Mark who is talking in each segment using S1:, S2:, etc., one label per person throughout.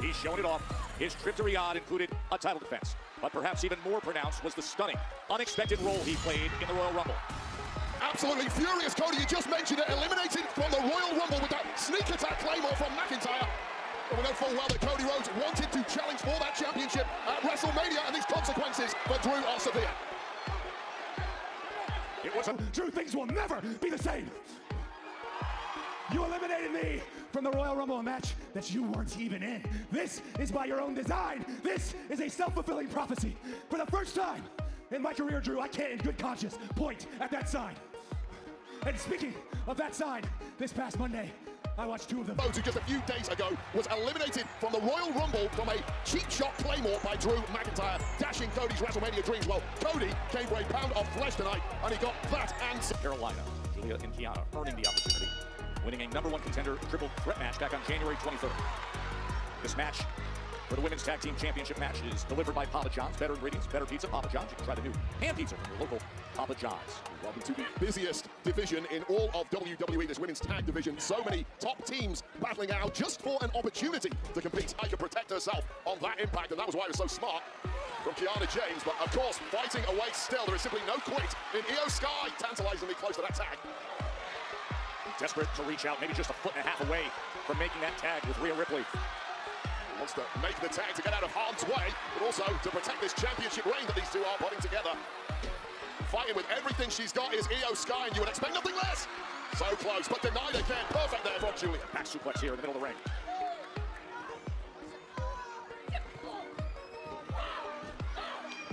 S1: He's shown it off. His trip to Riyadh included a title defense, but perhaps even more pronounced was the stunning, unexpected role he played in the Royal Rumble.
S2: Absolutely furious, Cody. You just mentioned it. Eliminated from the Royal Rumble with that sneak attack Claymore from McIntyre. And we know full well that Cody Rhodes wanted to challenge for that championship at WrestleMania, and these consequences for Drew are severe.
S1: It was
S3: Drew, things will never be the same. You eliminated me from the Royal Rumble match that you weren't even in. This is by your own design. This is a self-fulfilling prophecy. For the first time in my career, Drew, I can't in good conscience point at that sign. And speaking of that sign, this past Monday, I watched two of them.
S2: Rhodes, who just a few days ago was eliminated from the Royal Rumble from a cheap shot Claymore by Drew McIntyre, dashing Cody's WrestleMania dreams. Well, Cody came for a pound of flesh tonight, and he got that and...
S1: Carolina, Julia and Kiana earning the opportunity, winning a #1 contender triple threat match back on January 23rd. This match for the Women's Tag Team Championship match is delivered by Papa John's. Better ingredients, better pizza, Papa John's. You can try the new pan pizza from your local Papa John's.
S2: Welcome to the busiest division in all of WWE, this women's tag division. So many top teams battling out just for an opportunity to compete. I could protect herself on that impact, and that was why it was so smart from Kiana James. But of course, fighting away still, there is simply no quit in Io Sky, tantalizingly close to that tag.
S1: Desperate to reach out, maybe just a foot and a half away from making that tag with Rhea Ripley.
S2: Wants to make the tag to get out of harm's way, but also to protect this championship reign that these two are putting together. Fighting with everything she's got is Io Sky, and you would expect nothing less. So close, but denied again. Perfect there from Julia.
S1: Back suplex here in the middle of the ring.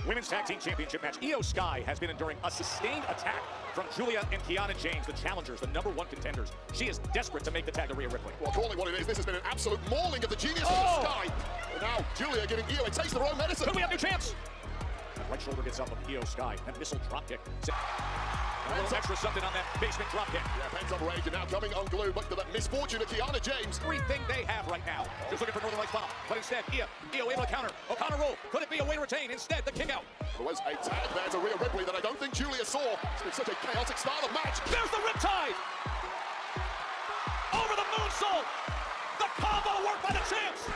S1: Women's Tag Team Championship match. Io Sky has been enduring a sustained attack from Julia and Kiana James, the challengers, the #1 contenders. She is desperate to make the tag to Rhea Ripley.
S2: Well, calling what it is, this has been an absolute mauling of the genius of Sky. And now Julia giving Io a taste of her own medicine.
S1: Could we have a new chance? Right shoulder gets up of Io Sky. That missile dropkick. A little extra something on that basement dropkick.
S2: Yeah, Pens on rage and now coming unglued, but to the misfortune of Kiana James.
S1: Everything they have right now. Just looking for Northern Lights bomb. But instead, Io able to counter. O'Connor roll. Could it be a way to retain? Instead, the kick out.
S2: There was a tag there to Rhea Ripley that I don't think Julia saw. It's been such a chaotic style of match.
S1: There's the riptide. Over the moonsault. The combo work by the champs.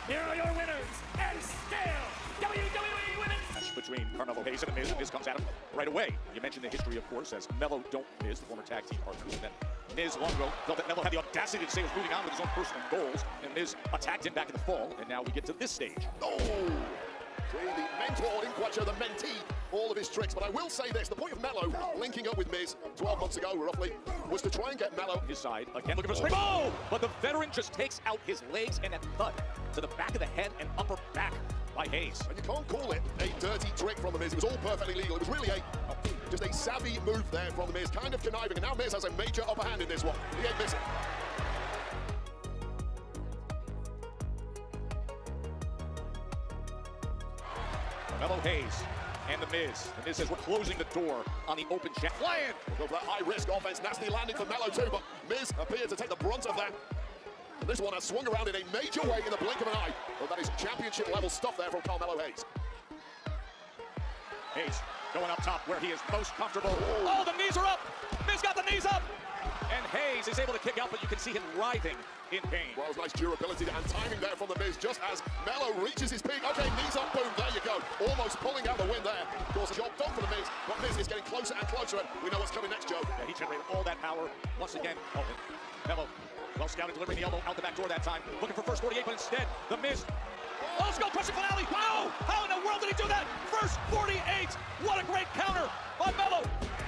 S3: Here are your winners, and still WWE Women's.
S1: Between Carmelo Hayes and The Miz, and Miz comes at him right away. You mentioned the history, of course, as Melo don't Miz, the former tag team partners, and then Miz long ago felt that Melo had the audacity to say he was moving on with his own personal goals, and Miz attacked him back in the fall, and now we get to this stage.
S2: Oh! The mentor didn't quite show the mentee all of his tricks, but I will say this, the point of Melo linking up with Miz 12 months ago, roughly, was to try and get Melo
S1: his side, again looking for a spring. Oh! But the veteran just takes out his legs and a thud to the back of the head and upper back by Hayes.
S2: And you can't call it a dirty trick from The Miz. It was all perfectly legal. It was really just a savvy move there from The Miz, kind of conniving, and now Miz has a major upper hand in this one. He ain't missing.
S1: Carmelo Hayes and The Miz. The Miz says we're closing the door on the open check. Flying!
S2: We'll go for that high-risk offense. Nasty landing for Melo too, but Miz appeared to take the brunt of that. And this one has swung around in a major way in the blink of an eye. Well, that is championship-level stuff there from Carmelo Hayes.
S1: Hayes going up top where he is most comfortable. Oh, the knees are up! Miz got the knees up! And Hayes is able to kick out, but you can see him writhing in pain.
S2: Well, nice durability and timing there from The Miz, just as Melo reaches his peak. Okay, knees up, boom, there you go. Almost pulling out the win there. Of course, job done for The Miz, but Miz is getting closer and closer, and we know what's coming next, Joe.
S1: Yeah, he generated all that power once again. Oh, Melo, well scouted, delivering the elbow out the back door that time. Looking for first 48, but instead, The Miz. Oh, let's go, pressing finale. Wow! How in the world did he do that? First 48. What a great counter by Melo.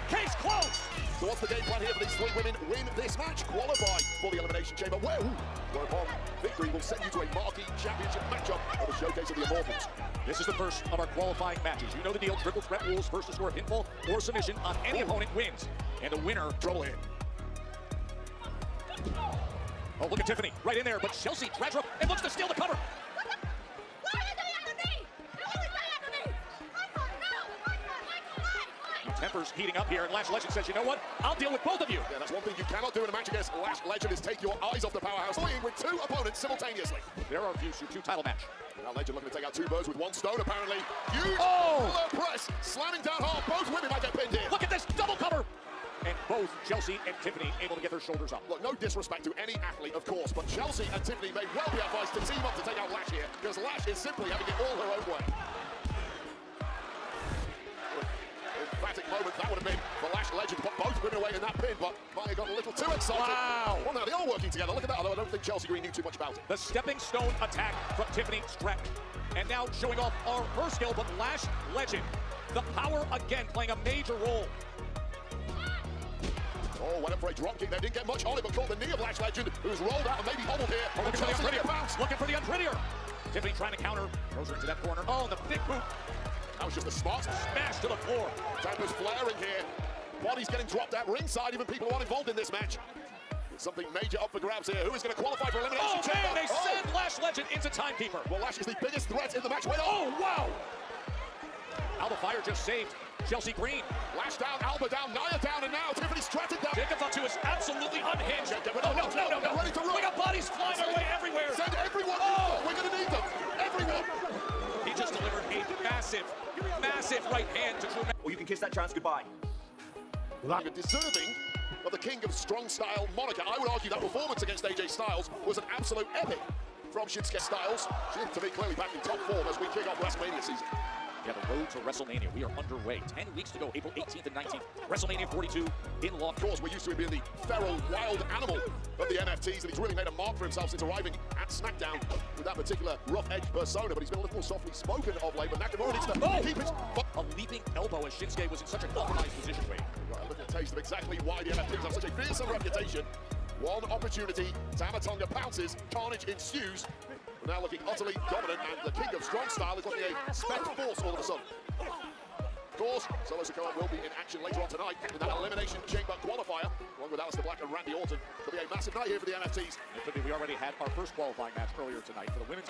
S1: Case closed.
S2: So what's the game plan here for these three women? Win this match, qualify for the Elimination Chamber. Whereupon victory will send you to a marquee championship matchup at the Showcase of the Immortals.
S1: This is the first of our qualifying matches. You know the deal, triple threat rules. First to score a pinfall or submission on any opponent wins. And the winner,
S2: trouble in.
S1: Oh, look at Tiffany, right in there, but Chelsea drags her up and looks to steal the cover. Tempers heating up here, and Lash Legend says, you know what? I'll deal with both of you.
S2: Yeah, that's one thing you cannot do in a match against Lash Legend is take your eyes off the powerhouse, playing with two opponents simultaneously.
S1: There are views to two title match.
S2: Now Legend looking to take out two birds with one stone, apparently. Huge
S1: oh!
S2: press, slamming down hard. Both women might get pinned here.
S1: Look at this double cover. and both Chelsea and Tiffany able to get their shoulders up.
S2: Look, no disrespect to any athlete, of course, but Chelsea and Tiffany may well be advised to team up to take out Lash here, because Lash is simply having it all her own way. Emphatic moment that would have been for Lash legend, but both winning away in that pin, but Maya got a little too excited.
S1: Wow!
S2: Well, now they are working together. Look at that, although I don't think Chelsea Green knew too much about it.
S1: The stepping stone attack from Tiffany Stratton. And now showing off her skill, but Lash legend. The power again playing a major role.
S2: Oh, went up for a drop kick. They didn't get much on it, but caught the knee of Lash legend, who's rolled out and maybe hobbled here.
S1: Oh, looking for the unprettier. Looking for the unprettier. Tiffany trying to counter. Throws her into that corner. Oh, the big boot.
S2: That was just a smart
S1: Smash to the floor.
S2: Tempers flaring here. Bodies getting dropped at ringside. Even people who aren't involved in this match. There's something major up for grabs here. Who is going to qualify for elimination?
S1: Oh, man, they send Lash legend into timekeeper.
S2: Well, Lash is the biggest threat in the match. Wait,
S1: oh, wow. Alba Fire just saved Chelsea Green.
S2: Lash down, Alba down, Nia down, and now Tiffany Stratton down.
S1: Jacob Fatu is absolutely unhinged.
S2: Oh, no. Ready to run.
S1: We got bodies flying our way everywhere.
S2: Send everyone.
S1: Oh,
S2: we're going to need them. Everyone.
S1: He just delivered a massive right hand to Drew.
S4: Or you can kiss that chance goodbye.
S2: Deserving of the king of strong style moniker. I would argue that performance against AJ Styles was an absolute epic from Shinsuke Styles. She is, to me, clearly back in top form as we kick off WrestleMania season.
S1: Yeah, the road to WrestleMania. We are underway. 10 weeks to go, April 18th and 19th. WrestleMania 42 in Los.
S2: Of course, we're used to him being the feral, wild animal of the NFTs, and he's really made a mark for himself since arriving at SmackDown with that particular rough-edged persona, but he's been a little more softly spoken of late, but Nakamura needs to keep it.
S1: A leaping elbow as Shinsuke was in such a compromised position.
S2: Got a little taste of exactly why the NFTs have such a fearsome reputation. One opportunity, Tama Tonga pounces, carnage ensues. We're now looking utterly dominant, and the king of strong style is looking a spent force all of a sudden. Of course, Solo Sikoa will be in action later on tonight in that Elimination Chamber qualifier, along with Aleister Black and Randy Orton. It'll be a massive night here for the NFTs.
S1: It could be. We already had our first qualifying match earlier tonight for the women's.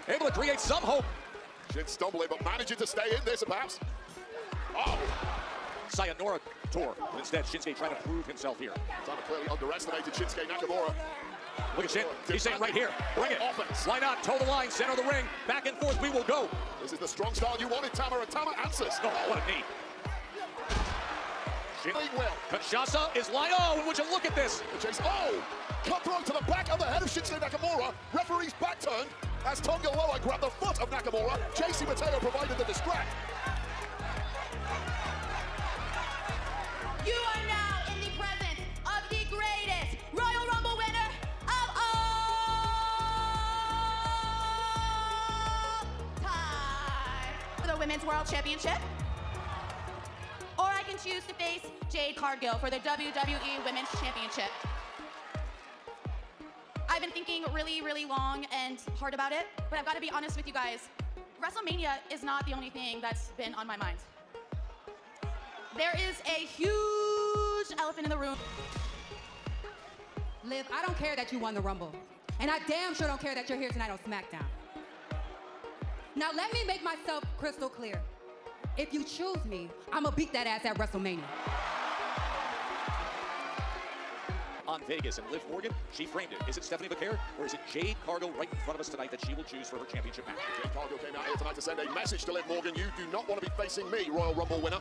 S1: Able to create some hope.
S2: Shin stumbling, but managing to stay in this, perhaps. Oh!
S1: Sayonara tour. But instead, Shinsuke trying to prove himself here.
S2: Tama clearly underestimated Shinsuke Nakamura.
S1: Look at Shin. He's saying right here. Bring it.
S2: Offense.
S1: Why not? Toe the line, center of the ring. Back and forth, we will go.
S2: This is the strong style you wanted, Tama, and Tama answers.
S1: Oh, what a knee.
S2: Will.
S1: Kinshasa is line. Oh, and would you look at this?
S2: Chase. Oh! Cutthroat to the back of the head of Shinsuke Nakamura. Referee's back turned as Tonga Loa grabbed the foot of Nakamura. JC Mateo provided the distract.
S5: You are now in the presence of the greatest Royal Rumble winner of all time for the Women's World Championship. Or I can choose to face Jade Cargill for the WWE Women's Championship. I've been thinking really long and hard about it, but I've got to be honest with you guys. WrestleMania is not the only thing that's been on my mind. There is a huge elephant in the room.
S6: Liv, I don't care that you won the Rumble. And I damn sure don't care that you're here tonight on SmackDown. Now let me make myself crystal clear. If you choose me, I'ma beat that ass at WrestleMania.
S1: On Vegas and Liv Morgan, she framed it. Is it Stephanie Vaquer or is it Jade Cargill right in front of us tonight that she will choose for her championship match?
S2: Jade Cargill came out here tonight to send a message to Liv Morgan. You do not want to be facing me, Royal Rumble winner.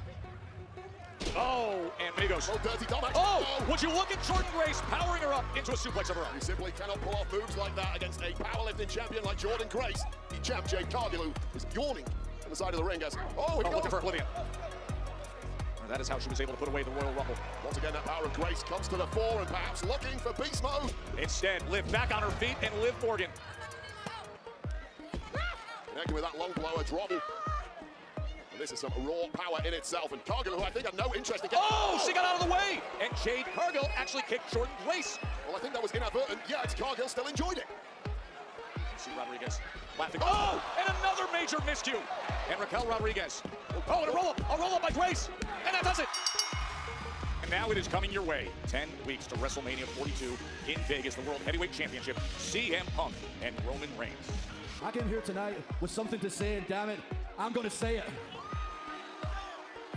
S1: Oh, and there goes.
S2: Oh, dirty Dom.
S1: Oh, would you look at Jordan Grace powering her up into a suplex of her own?
S2: You simply cannot pull off moves like that against a powerlifting champion like Jordan Grace. The champ, Jade Cargill, who is yawning on the side of the ring as,
S1: looking for Oblivion. And that is how she was able to put away the Royal Rumble.
S2: Once again, that power of Grace comes to the fore and perhaps looking for beast mode.
S1: Instead, Liv back on her feet and Liv Morgan.
S2: Connecting with that long blower, Drobble. And this is some raw power in itself. And Cargill, who I think had no interest in getting...
S1: Oh, she got out of the way! And Jade Cargill actually kicked Jordan Grace.
S2: Well, I think that was inadvertent. Yeah, it's Cargill still enjoyed it.
S1: You see Rodriguez laughing. Oh, and another major miscue. And Raquel Rodriguez. Oh, and a roll-up by Grace. And that does it. And now it is coming your way. 10 weeks to WrestleMania 42 in Vegas, the World Heavyweight Championship. CM Punk and Roman Reigns.
S3: I came here tonight with something to say, and damn it, I'm going to say it.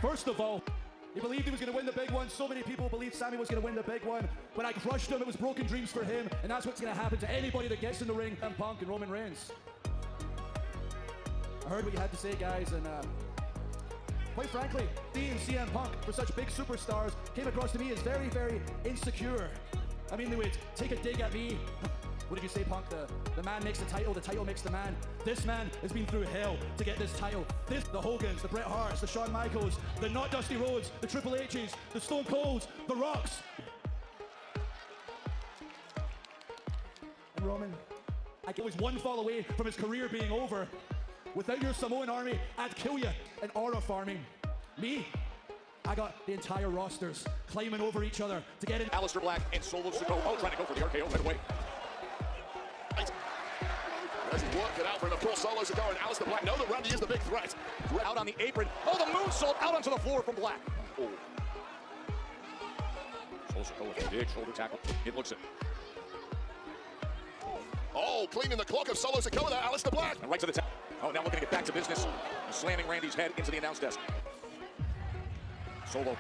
S3: First of all, he believed he was going to win the big one. So many people believed Sammy was going to win the big one. When I crushed him, it was broken dreams for him, and that's what's going to happen to anybody that gets in the ring. And Punk and Roman Reigns. I heard what you had to say, guys, and Quite frankly, seeing CM Punk for such big superstars came across to me as very, very insecure. I mean, they would take a dig at me. What did you say, Punk? The man makes the title makes the man. This man has been through hell to get this title. The Hogans, the Bret Harts, the Shawn Michaels, the not Dusty Rhodes, the Triple H's, the Stone Colds, the Rocks. And Roman, I was one fall away from his career being over. Without your Samoan army, I'd kill you. And aura farming. Me, I got the entire rosters climbing over each other to get in.
S1: Aleister Black and Solo Sikoa trying to go for the RKO right away.
S2: As he worked it out for him, of course, Solo Sikoa and Aleister Black know that Randy is the big threat.
S1: Out on the apron. Oh, the moonsault out onto the floor from Black. Oh. Solo Sikoa with a big shoulder tackle. It looks it.
S2: Oh, cleaning the clock of Solo Sikoa there, Aleister Black.
S1: And right to the top. Oh, now looking to get back to business. Slamming Randy's head into the announce desk. Solo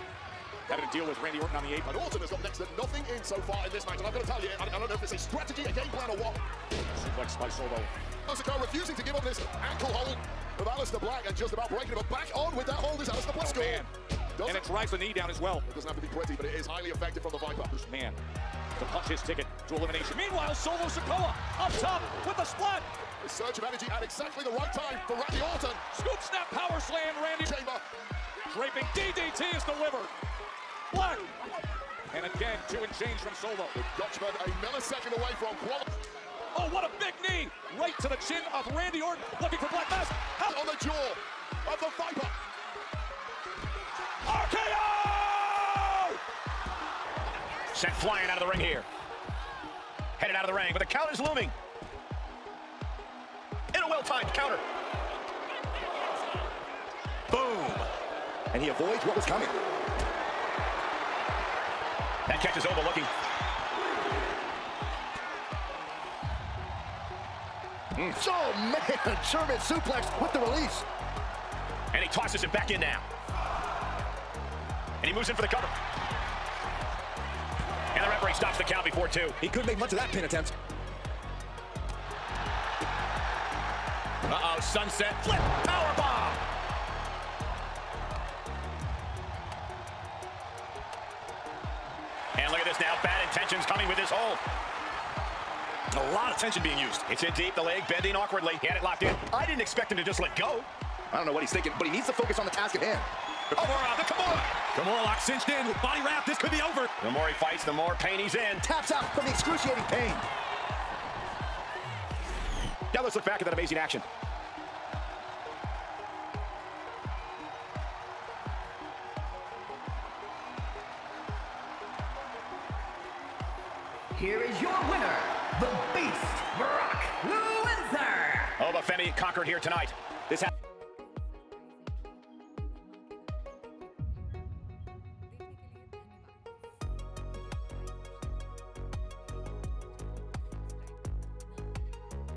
S1: having to deal with Randy Orton on the apron.
S2: And Orton has got next to nothing in so far in this match. And I've got to tell you, I don't know if it's a strategy, a game plan, or what.
S1: Suplex by Solo.
S2: Sikoa refusing to give up this ankle hold of Aleister Black and just about breaking him. But back on with that hold is Aleister Black.
S1: Oh, man. And it drives the knee down as well.
S2: It doesn't have to be pretty, but it is highly effective from the Viper.
S1: Man, to punch his ticket to elimination. Meanwhile, Solo Sikoa up top with the splat.
S2: A surge of energy at exactly the right time for Randy Orton.
S1: Scoop snap power slam, Randy.
S2: Chamber.
S1: Draping DDT is delivered. Black. And again, 2 and change from Solo.
S2: The Dutchman a millisecond away from quality.
S1: Oh, what a big knee. Right to the chin of Randy Orton. Looking for Black Mass.
S2: On the jaw of the Viper.
S1: RKO!
S4: Sent flying out of the ring here. Headed out of the ring, but the count is looming. In a well-timed counter. Boom. And he avoids what was coming. That catches over looking.
S7: Oh, man, German suplex with the release.
S4: And he tosses it back in now. And he moves in for the cover. And the referee stops the count before 2.
S7: He couldn't make much of that pin attempt.
S4: Uh-oh, sunset flip, powerbomb. And look at this now, bad intentions coming with this hold. A lot of tension being used. It's in deep, the leg bending awkwardly. He had it locked in. I didn't expect him to just let go.
S7: I don't know what he's thinking, but he needs to focus on the task at hand.
S4: The Kimura. Kimura lock cinched in with body wrap. This could be over. The more he fights, the more pain he's in.
S7: Taps out from the excruciating pain.
S4: Now let's look back at that amazing action.
S8: Here is your winner, the Beast, Brock Lesnar.
S4: Oh, but Femi conquered here tonight. This